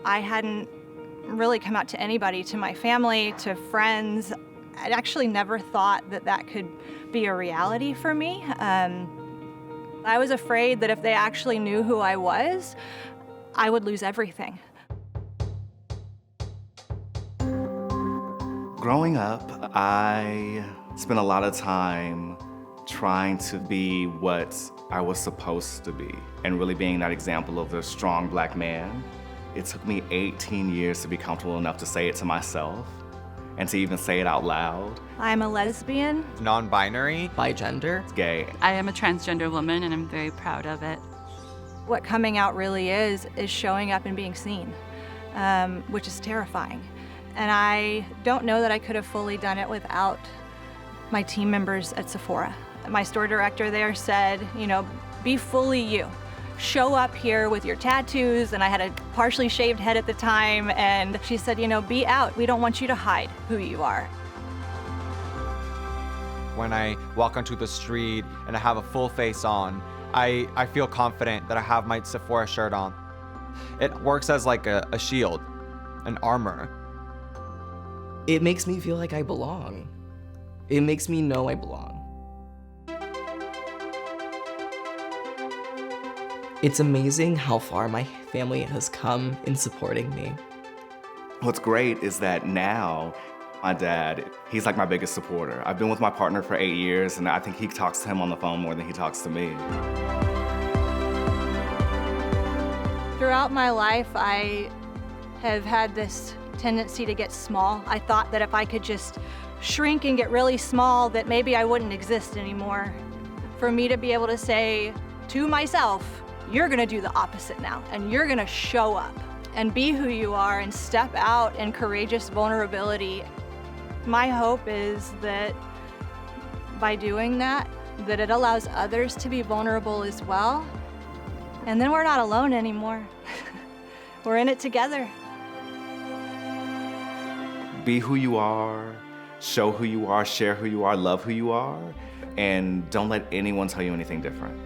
I hadn't really come out to anybody, to my family, to friends. I'd actually never thought that that could be a reality for me. I was afraid that if they actually knew who I was, I would lose everything. Growing up, I spent a lot of time trying to be what I was supposed to be and really being that example of a strong Black man. It took me 18 years to be comfortable enough to say it to myself and to even say it out loud. I'm a lesbian. Non-binary. Bigender. Gay. I am a transgender woman, and I'm very proud of it. What coming out really is showing up and being seen, which is terrifying. And I don't know that I could have fully done it without my team members at Sephora. My store director there said, be fully you. Show up here with your tattoos, and I had a partially shaved head at the time, and she said, be out. We don't want you to hide who you are. When I walk onto the street and I have a full face on, I feel confident that I have my Sephora shirt on. It works as like a shield, an armor. It makes me feel like I belong. It makes me know I belong. It's amazing how far my family has come in supporting me. What's great is that now, my dad, he's like my biggest supporter. I've been with my partner for 8 years, and I think he talks to him on the phone more than he talks to me. Throughout my life, I have had this tendency to get small. I thought that if I could just shrink and get really small, that maybe I wouldn't exist anymore. For me to be able to say to myself, you're gonna do the opposite now, and you're gonna show up and be who you are and step out in courageous vulnerability. My hope is that by doing that it allows others to be vulnerable as well. And then we're not alone anymore. We're in it together. Be who you are, show who you are, share who you are, love who you are, and don't let anyone tell you anything different.